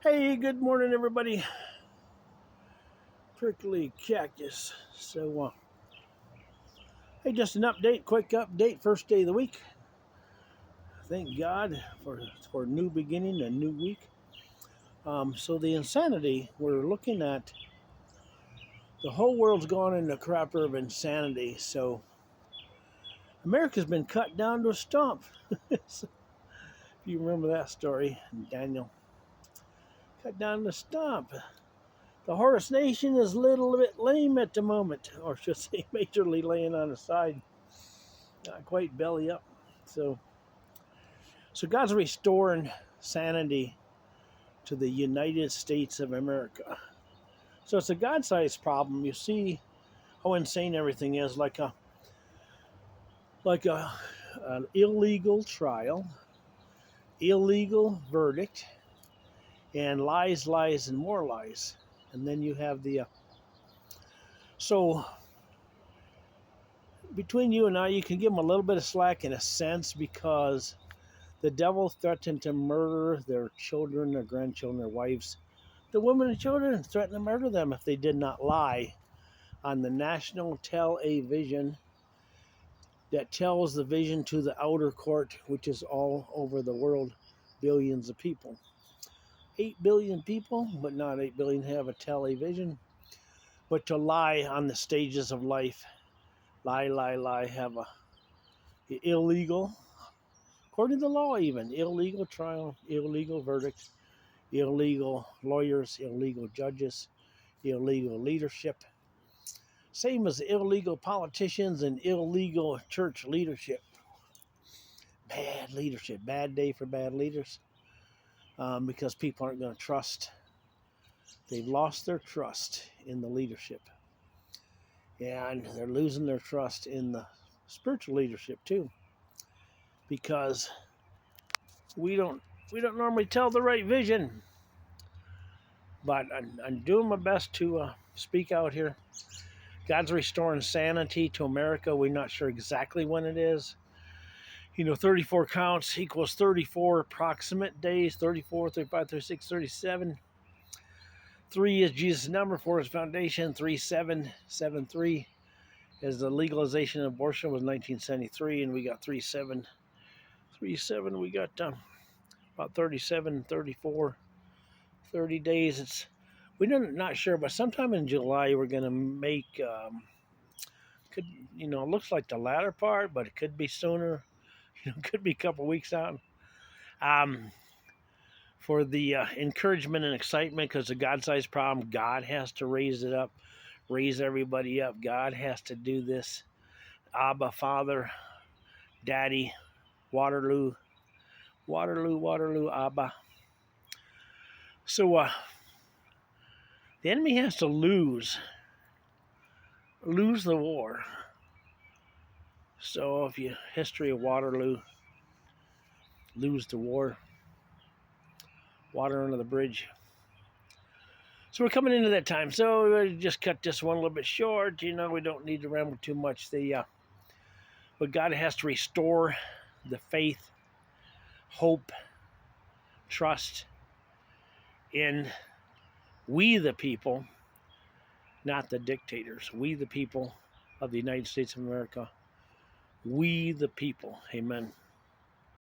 Hey, good morning, everybody. Prickly cactus. Hey, just an update, quick update. First day of the week. Thank God for a new beginning, a new week. So the insanity we're looking at, the whole world's gone into a crapper of insanity. So America's been cut down to a stump. So, if you remember that story, Daniel, cut down to a stump. The Horse Nation is a little bit lame at the moment, or should I say, majorly laying on the side. Not quite belly up. So God's restoring sanity to the United States of America. So it's a God-sized problem. You see how insane everything is, like an illegal trial, illegal verdict, and lies, lies, and more lies. And then you have so between you and I, you can give them a little bit of slack in a sense because the devil threatened to murder their children, their grandchildren, their wives. The women and children threatened to murder them if they did not lie on the national television that tells the vision to the outer court, which is all over the world, billions of people. 8 billion people, but not 8 billion have a television. But to lie on the stages of life, lie, have a illegal, according to the law even, illegal trial, illegal verdict, illegal lawyers, illegal judges, illegal leadership. Same as illegal politicians and illegal church leadership. Bad leadership, bad day for bad leaders because people aren't going to trust. They've lost their trust in the leadership. And they're losing their trust in the spiritual leadership too because we don't normally tell the right vision. But I'm doing my best to speak out here. God's restoring sanity to America. We're not sure exactly when it is. 34 counts equals 34 approximate days, 34, 35, 36, 37. 3 is Jesus' number, 4 is foundation, 3773 is the legalization of abortion was 1973, and we got 3737. We got about 37, 34, 30 days. We're not sure, but sometime in July we're going to make, it looks like the latter part, but it could be sooner. Could be a couple weeks out. For the encouragement and excitement, because the God-sized problem, God has to raise it up, raise everybody up. God has to do this. Abba, Father, Daddy, Waterloo, Abba. So the enemy has to lose the war. So if you history of Waterloo, lose the war, water under the bridge. So we're coming into that time. So we just cut this one a little bit short. We don't need to ramble too much. But God has to restore the faith, hope, trust in we the people, not the dictators. We the people of the United States of America. We the people. Amen.